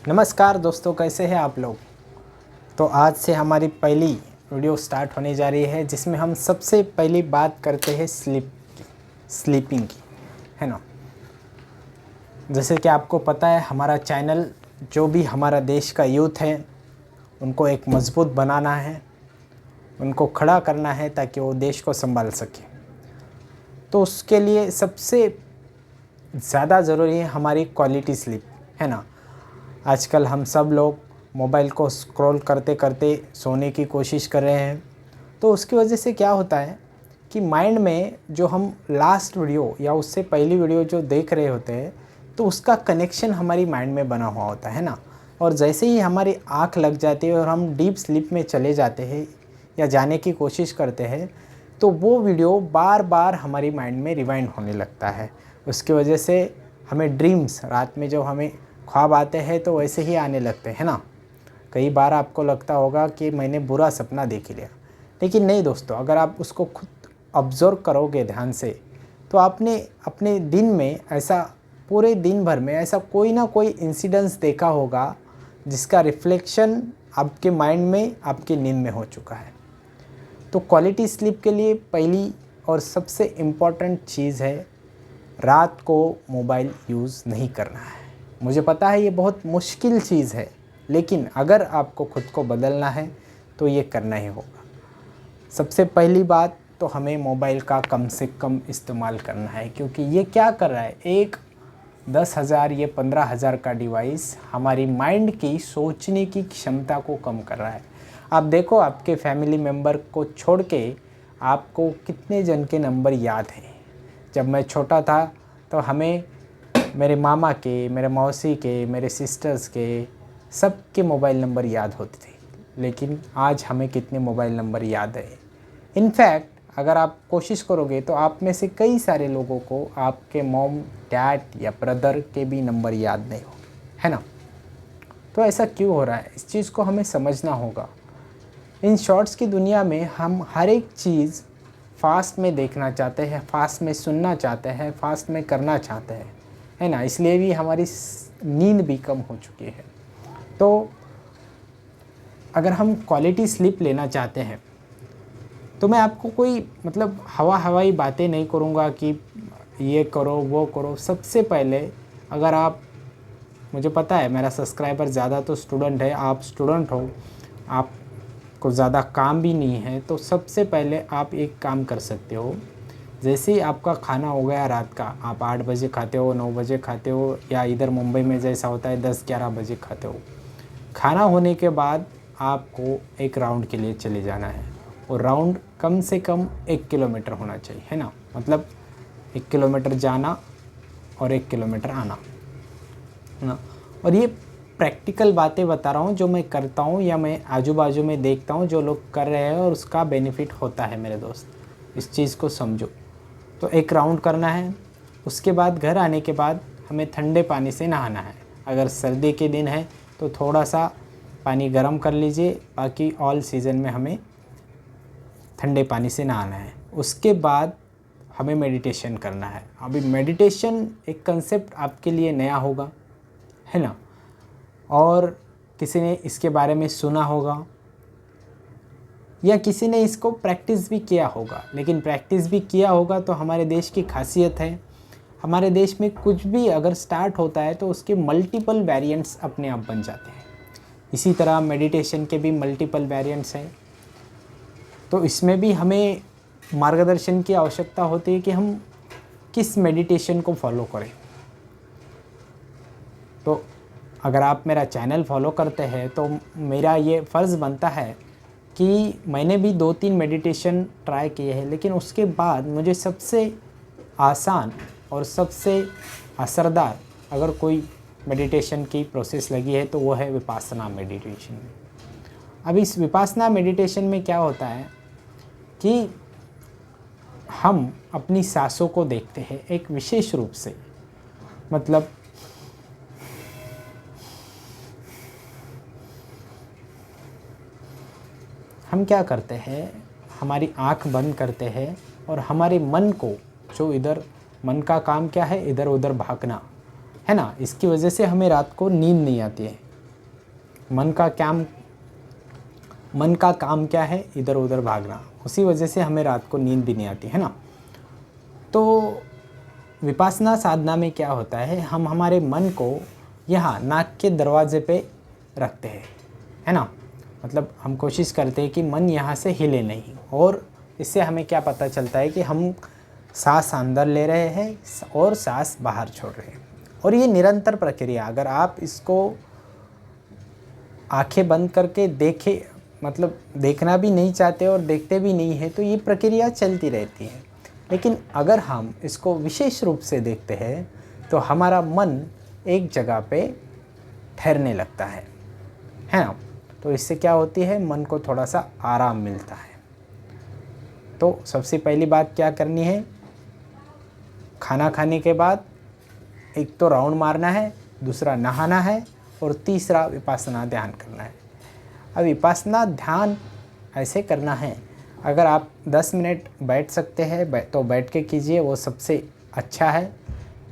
नमस्कार दोस्तों, कैसे हैं आप लोग। तो आज से हमारी पहली वीडियो स्टार्ट होने जा रही है, जिसमें हम सबसे पहली बात करते हैं स्लीपिंग की, है ना। जैसे कि आपको पता है, हमारा चैनल जो भी हमारा देश का यूथ है उनको एक मजबूत बनाना है, उनको खड़ा करना है ताकि वो देश को संभाल सके। तो उसके लिए सबसे ज़्यादा ज़रूरी है हमारी क्वालिटी स्लीप, है ना। आजकल हम सब लोग मोबाइल को स्क्रॉल करते करते सोने की कोशिश कर रहे हैं। तो उसकी वजह से क्या होता है कि माइंड में जो हम लास्ट वीडियो या उससे पहली वीडियो जो देख रहे होते हैं, तो उसका कनेक्शन हमारी माइंड में बना हुआ होता है ना। और जैसे ही हमारी आँख लग जाती है और हम डीप स्लीप में चले जाते हैं या जाने की कोशिश करते हैं, तो वो वीडियो बार बार हमारी माइंड में रिवाइंड होने लगता है। उसकी वजह से हमें ड्रीम्स, रात में जो हमें ख्वाब आते हैं तो वैसे ही आने लगते हैं ना। कई बार आपको लगता होगा कि मैंने बुरा सपना देख लिया, लेकिन नहीं दोस्तों, अगर आप उसको खुद ऑब्ज़र्व करोगे ध्यान से, तो आपने अपने दिन में ऐसा, पूरे दिन भर में ऐसा कोई ना कोई इंसिडेंस देखा होगा जिसका रिफ्लेक्शन आपके माइंड में, आपकी नींद में हो चुका है। तो क्वालिटी स्लीप के लिए पहली और सबसे इम्पॉर्टेंट चीज़ है, रात को मोबाइल यूज़ नहीं करना है। मुझे पता है ये बहुत मुश्किल चीज़ है, लेकिन अगर आपको खुद को बदलना है तो ये करना ही होगा। सबसे पहली बात तो हमें मोबाइल का कम से कम इस्तेमाल करना है, क्योंकि ये क्या कर रहा है, एक 10,000 या 15,000 का डिवाइस हमारी माइंड की सोचने की क्षमता को कम कर रहा है। आप देखो, आपके फैमिली मेम्बर को छोड़ के आपको कितने जन के नंबर याद हैं। जब मैं छोटा था तो हमें मेरे मामा के, मेरे मौसी के, मेरे सिस्टर्स के, सब के मोबाइल नंबर याद होते थे, लेकिन आज हमें कितने मोबाइल नंबर याद है। इनफैक्ट अगर आप कोशिश करोगे तो आप में से कई सारे लोगों को आपके मॉम, डैड या ब्रदर के भी नंबर याद नहीं होंगे, है ना। तो ऐसा क्यों हो रहा है, इस चीज़ को हमें समझना होगा। इन शॉर्ट्स की दुनिया में हम हर एक चीज़ फास्ट में देखना चाहते हैं, फास्ट में सुनना चाहते हैं, फास्ट में करना चाहते हैं, है ना। इसलिए भी हमारी नींद भी कम हो चुकी है। तो अगर हम क्वालिटी स्लीप लेना चाहते हैं तो मैं आपको कोई हवाई बातें नहीं करूँगा कि ये करो वो करो। सबसे पहले, अगर आप, मुझे पता है मेरा सब्सक्राइबर ज़्यादा तो स्टूडेंट है, आप स्टूडेंट हो, आपको ज़्यादा काम भी नहीं है, तो सबसे पहले आप एक काम कर सकते हो। जैसे ही आपका खाना हो गया रात का, आप 8 बजे खाते हो, 9 बजे खाते हो, या इधर मुंबई में जैसा होता है 10-11 बजे खाते हो। खाना होने के बाद आपको एक राउंड के लिए चले जाना है, और राउंड कम से कम 1 किलोमीटर होना चाहिए, है ना। 1 किलोमीटर जाना और 1 किलोमीटर आना, है ना। और ये प्रैक्टिकल बातें बता रहा हूँ जो मैं करता हूँ या मैं आजू बाजू में देखता हूँ जो लोग कर रहे हैं, और उसका बेनिफिट होता है मेरे दोस्त। इस चीज़ को समझो। तो 1 राउंड करना है। उसके बाद घर आने के बाद हमें ठंडे पानी से नहाना है। अगर सर्दी के दिन है तो थोड़ा सा पानी गर्म कर लीजिए, बाकी ऑल सीज़न में हमें ठंडे पानी से नहाना है। उसके बाद हमें मेडिटेशन करना है। अभी मेडिटेशन एक कंसेप्ट आपके लिए नया होगा, है ना, और किसी ने इसके बारे में सुना होगा या किसी ने इसको प्रैक्टिस भी किया होगा। लेकिन प्रैक्टिस भी किया होगा तो हमारे देश की खासियत है, हमारे देश में कुछ भी अगर स्टार्ट होता है तो उसके मल्टीपल वेरिएंट्स अपने आप बन जाते हैं। इसी तरह मेडिटेशन के भी मल्टीपल वेरिएंट्स हैं। तो इसमें भी हमें मार्गदर्शन की आवश्यकता होती है कि हम किस मेडिटेशन को फॉलो करें। तो अगर आप मेरा चैनल फॉलो करते हैं तो मेरा ये फ़र्ज़ बनता है कि मैंने भी 2-3 मेडिटेशन ट्राई किए हैं, लेकिन उसके बाद मुझे सबसे आसान और सबसे असरदार अगर कोई मेडिटेशन की प्रोसेस लगी है तो वो है विपासना मेडिटेशन। अब इस विपासना मेडिटेशन में क्या होता है कि हम अपनी सांसों को देखते हैं एक विशेष रूप से। हम क्या करते हैं, हमारी आँख बंद करते हैं और हमारे मन को, जो इधर मन का काम क्या है, इधर उधर भागना, है ना। इसकी वजह से हमें रात को नींद नहीं आती है। मन का काम क्या है? इधर उधर भागना। उसी वजह से हमें रात को नींद भी नहीं आती है ना। तो विपश्यना साधना में क्या होता है, हम हमारे मन को यहाँ नाक के दरवाजे पे रखते हैं, है ना। मतलब हम कोशिश करते हैं कि मन यहाँ से हिले नहीं, और इससे हमें क्या पता चलता है कि हम सांस अंदर ले रहे हैं और सांस बाहर छोड़ रहे हैं। और ये निरंतर प्रक्रिया, अगर आप इसको आंखें बंद करके मतलब देखना भी नहीं चाहते और देखते भी नहीं है, तो ये प्रक्रिया चलती रहती है। लेकिन अगर हम इसको विशेष रूप से देखते हैं तो हमारा मन एक जगह पे ठहरने लगता है ना। तो इससे क्या होती है, मन को थोड़ा सा आराम मिलता है। तो सबसे पहली बात क्या करनी है, खाना खाने के बाद एक तो राउंड मारना है, दूसरा नहाना है, और तीसरा विपश्यना ध्यान करना है। अब विपश्यना ध्यान ऐसे करना है, अगर आप 10 मिनट बैठ सकते हैं तो बैठ के कीजिए, वो सबसे अच्छा है।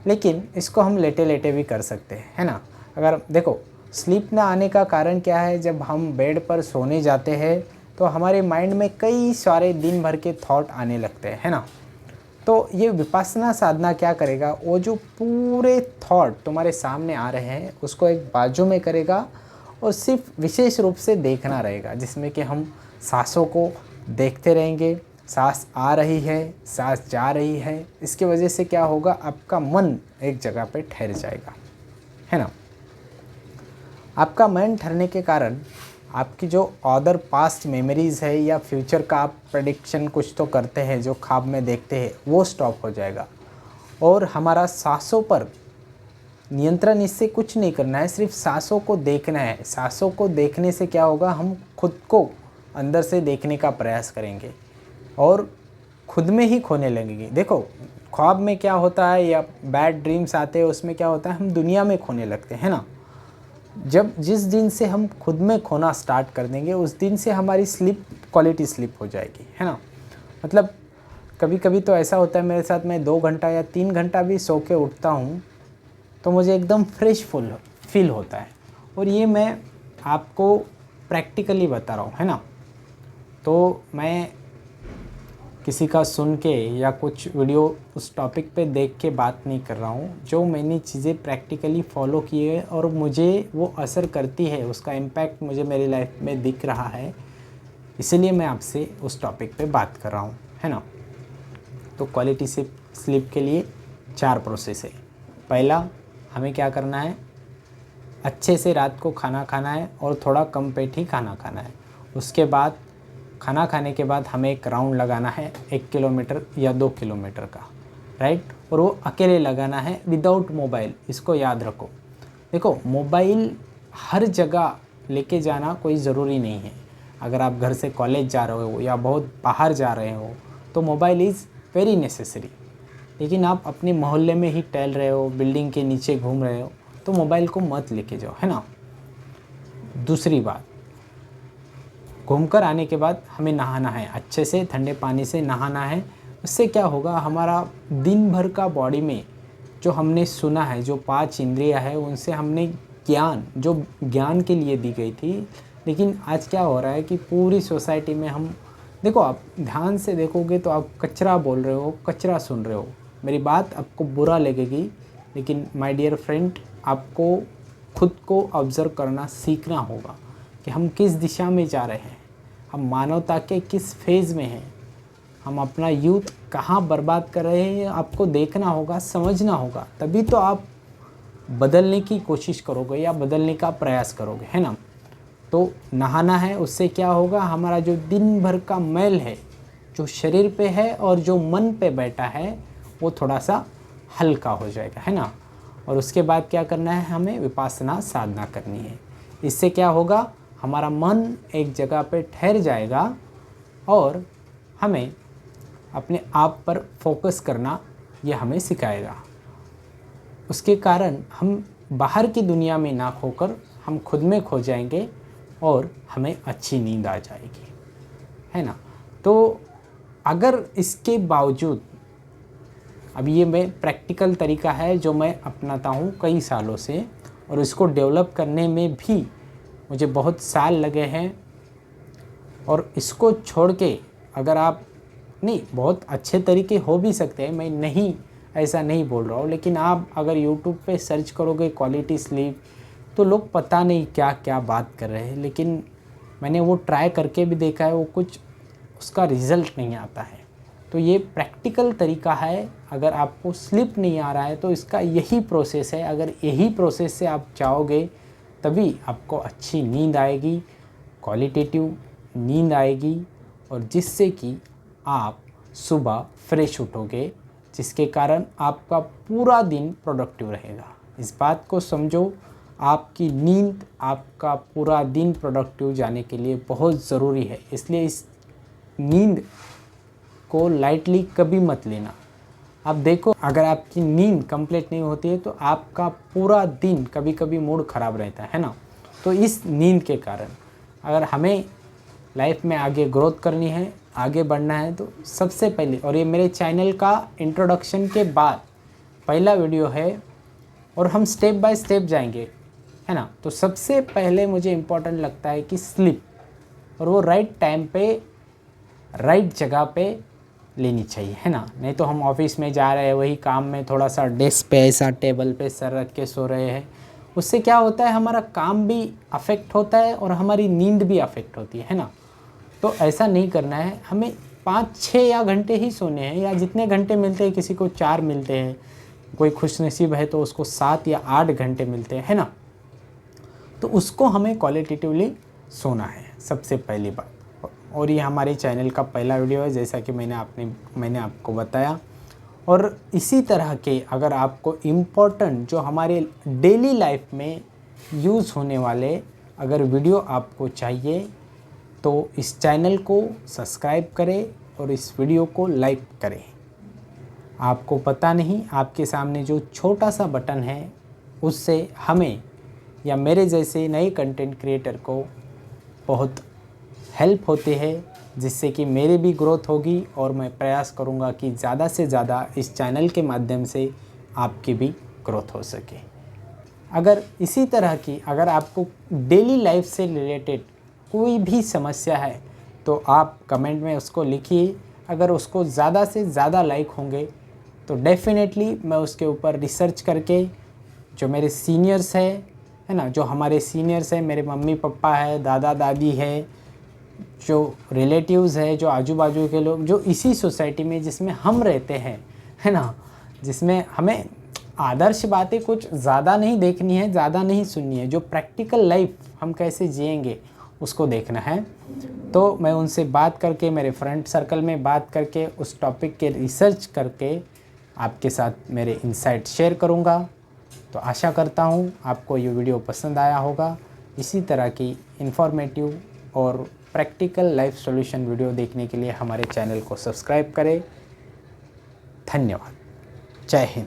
लेकिन इसको हम लेटे लेटे भी कर सकते हैं, है ना। अगर देखो, स्लीप ना आने का कारण क्या है, जब हम बेड पर सोने जाते हैं तो हमारे माइंड में कई सारे दिन भर के थॉट आने लगते हैं, है ना। तो ये विपश्यना साधना क्या करेगा, वो जो पूरे थॉट तुम्हारे सामने आ रहे हैं उसको एक बाजू में करेगा, और सिर्फ विशेष रूप से देखना रहेगा, जिसमें कि हम सांसों को देखते रहेंगे। सांस आ रही है, सांस जा रही है। इसकी वजह से क्या होगा, आपका मन एक जगह पे ठहर जाएगा, है ना। आपका मन ठहरने के कारण आपकी जो अदर पास्ट मेमोरीज़ है या फ्यूचर का आप प्रेडिक्शन कुछ तो करते हैं, जो ख्वाब में देखते हैं, वो स्टॉप हो जाएगा। और हमारा सांसों पर नियंत्रण, इससे कुछ नहीं करना है, सिर्फ सांसों को देखना है। सांसों को देखने से क्या होगा, हम खुद को अंदर से देखने का प्रयास करेंगे और खुद में ही खोने लगेंगे। देखो, ख्वाब में क्या होता है या बैड ड्रीम्स आते हैं, उसमें क्या होता है, हम दुनिया में खोने लगते हैं ना। जिस दिन से हम खुद में खोना स्टार्ट कर देंगे, उस दिन से हमारी क्वालिटी स्लीप हो जाएगी, है ना। मतलब कभी कभी तो ऐसा होता है मेरे साथ, मैं 2 घंटा या 3 घंटा भी सो के उठता हूँ तो मुझे एकदम फ्रेश फील होता है। और ये मैं आपको प्रैक्टिकली बता रहा हूँ, है ना। तो मैं किसी का सुन के या कुछ वीडियो उस टॉपिक पे देख के बात नहीं कर रहा हूँ। जो मैंने चीज़ें प्रैक्टिकली फॉलो की है और मुझे वो असर करती है, उसका इम्पैक्ट मुझे मेरी लाइफ में दिख रहा है, इसीलिए मैं आपसे उस टॉपिक पे बात कर रहा हूँ, है ना। तो क्वालिटी से स्लीप के लिए 4 प्रोसेस है। पहला, हमें क्या करना है, अच्छे से रात को खाना खाना है और थोड़ा कम पेट ही खाना खाना है। उसके बाद खाना खाने के बाद हमें एक राउंड लगाना है 1 किलोमीटर या 2 किलोमीटर का, राइट। और वो अकेले लगाना है विदाउट मोबाइल, इसको याद रखो। देखो, मोबाइल हर जगह लेके जाना कोई ज़रूरी नहीं है। अगर आप घर से कॉलेज जा रहे हो या बहुत बाहर जा रहे हो तो मोबाइल इज़ वेरी नेसेसरी। लेकिन आप अपने मोहल्ले में ही टहल रहे हो, बिल्डिंग के नीचे घूम रहे हो, तो मोबाइल को मत लेके जाओ, है ना। दूसरी बात, घूमकर आने के बाद हमें नहाना है, अच्छे से ठंडे पानी से नहाना है। उससे क्या होगा, हमारा दिन भर का बॉडी में जो हमने सुना है, जो 5 इंद्रियां है, उनसे हमने जो ज्ञान के लिए दी गई थी। लेकिन आज क्या हो रहा है कि पूरी सोसाइटी में हम, देखो, आप ध्यान से देखोगे तो आप कचरा बोल रहे हो, कचरा सुन रहे हो। मेरी बात आपको बुरा लगेगी, लेकिन माय डियर फ्रेंड, आपको खुद को ऑब्ज़र्व करना सीखना होगा कि हम किस दिशा में जा रहे हैं, हम मानवता के किस फेज़ में हैं, हम अपना यूथ कहाँ बर्बाद कर रहे हैं। आपको देखना होगा, समझना होगा, तभी तो आप बदलने की कोशिश करोगे या बदलने का प्रयास करोगे, है ना। तो नहाना है, उससे क्या होगा, हमारा जो दिन भर का मैल है, जो शरीर पे है और जो मन पे बैठा है, वो थोड़ा सा हल्का हो जाएगा, है ना। और उसके बाद क्या करना है, हमें विपश्यना साधना करनी है। इससे क्या होगा, हमारा मन एक जगह पे ठहर जाएगा और हमें अपने आप पर फोकस करना यह हमें सिखाएगा। उसके कारण हम बाहर की दुनिया में ना खोकर हम खुद में खो जाएंगे और हमें अच्छी नींद आ जाएगी, है ना। तो अगर इसके बावजूद, अब ये मैं प्रैक्टिकल तरीका है जो मैं अपनाता हूँ कई सालों से, और इसको डेवलप करने में भी मुझे बहुत साल लगे हैं। और इसको छोड़ के अगर आप नहीं, बहुत अच्छे तरीके हो भी सकते हैं, मैं नहीं ऐसा नहीं बोल रहा हूँ, लेकिन आप अगर यूट्यूब पे सर्च करोगे क्वालिटी स्लीप तो लोग पता नहीं क्या क्या बात कर रहे हैं, लेकिन मैंने वो ट्राई करके भी देखा है, वो कुछ उसका रिज़ल्ट नहीं आता है। तो ये प्रैक्टिकल तरीका है। अगर आपको स्लीप नहीं आ रहा है तो इसका यही प्रोसेस है। अगर यही प्रोसेस से आप चाहोगे तभी आपको अच्छी नींद आएगी, क्वालिटेटिव नींद आएगी, और जिससे कि आप सुबह फ्रेश उठोगे, जिसके कारण आपका पूरा दिन प्रोडक्टिव रहेगा। इस बात को समझो, आपकी नींद आपका पूरा दिन प्रोडक्टिव जाने के लिए बहुत ज़रूरी है। इसलिए इस नींद को लाइटली कभी मत लेना। आप देखो, अगर आपकी नींद कंप्लीट नहीं होती है तो आपका पूरा दिन कभी कभी मूड ख़राब रहता है ना। तो इस नींद के कारण अगर हमें लाइफ में आगे ग्रोथ करनी है, आगे बढ़ना है, तो सबसे पहले, और ये मेरे चैनल का इंट्रोडक्शन के बाद पहला वीडियो है और हम स्टेप बाय स्टेप जाएंगे, है ना। तो सबसे पहले मुझे इम्पोर्टेंट लगता है कि स्लीप, और वो राइट टाइम पे राइट जगह पे लेनी चाहिए, है ना। नहीं तो हम ऑफिस में जा रहे हैं, वही काम में थोड़ा सा डेस्क पे ऐसा टेबल पे सर रख के सो रहे हैं, उससे क्या होता है, हमारा काम भी अफेक्ट होता है और हमारी नींद भी अफेक्ट होती है ना। तो ऐसा नहीं करना है, हमें 5-6 या घंटे ही सोने हैं, या जितने घंटे मिलते हैं, किसी को 4 मिलते हैं, कोई खुशनसीब है तो उसको 7 या 8 घंटे मिलते हैं, है ना। तो उसको हमें क्वालिटेटिवली सोना है, सबसे पहली बात। और ये हमारे चैनल का पहला वीडियो है, जैसा कि मैंने आपको बताया। और इसी तरह के अगर आपको इम्पोर्टेंट जो हमारे डेली लाइफ में यूज़ होने वाले अगर वीडियो आपको चाहिए तो इस चैनल को सब्सक्राइब करें और इस वीडियो को लाइक करें। आपको पता नहीं, आपके सामने जो छोटा सा बटन है उससे हमें या मेरे जैसे नए कंटेंट क्रिएटर को बहुत हेल्प होती है, जिससे कि मेरी भी ग्रोथ होगी और मैं प्रयास करूंगा कि ज़्यादा से ज़्यादा इस चैनल के माध्यम से आपकी भी ग्रोथ हो सके। अगर इसी तरह की अगर आपको डेली लाइफ से रिलेटेड कोई भी समस्या है तो आप कमेंट में उसको लिखिए। अगर उसको ज़्यादा से ज़्यादा लाइक होंगे तो डेफिनेटली मैं उसके ऊपर रिसर्च करके, जो मेरे सीनियर्स है ना, जो हमारे सीनियर्स हैं, मेरे मम्मी पापा है, दादा दादी है, जो रिलेटिव्स है, जो आजू बाजू के लोग, जो इसी सोसाइटी में जिसमें हम रहते हैं, है ना, जिसमें हमें आदर्श बातें कुछ ज़्यादा नहीं देखनी है, ज़्यादा नहीं सुननी है, जो प्रैक्टिकल लाइफ हम कैसे जिएंगे उसको देखना है। तो मैं उनसे बात करके, मेरे फ्रेंड सर्कल में बात करके, उस टॉपिक के रिसर्च करके आपके साथ मेरे इंसाइट शेयर करूँगा। तो आशा करता हूँ आपको ये वीडियो पसंद आया होगा। इसी तरह की इन्फॉर्मेटिव और प्रैक्टिकल लाइफ सॉल्यूशन वीडियो देखने के लिए हमारे चैनल को सब्सक्राइब करें। धन्यवाद। जय हिंद।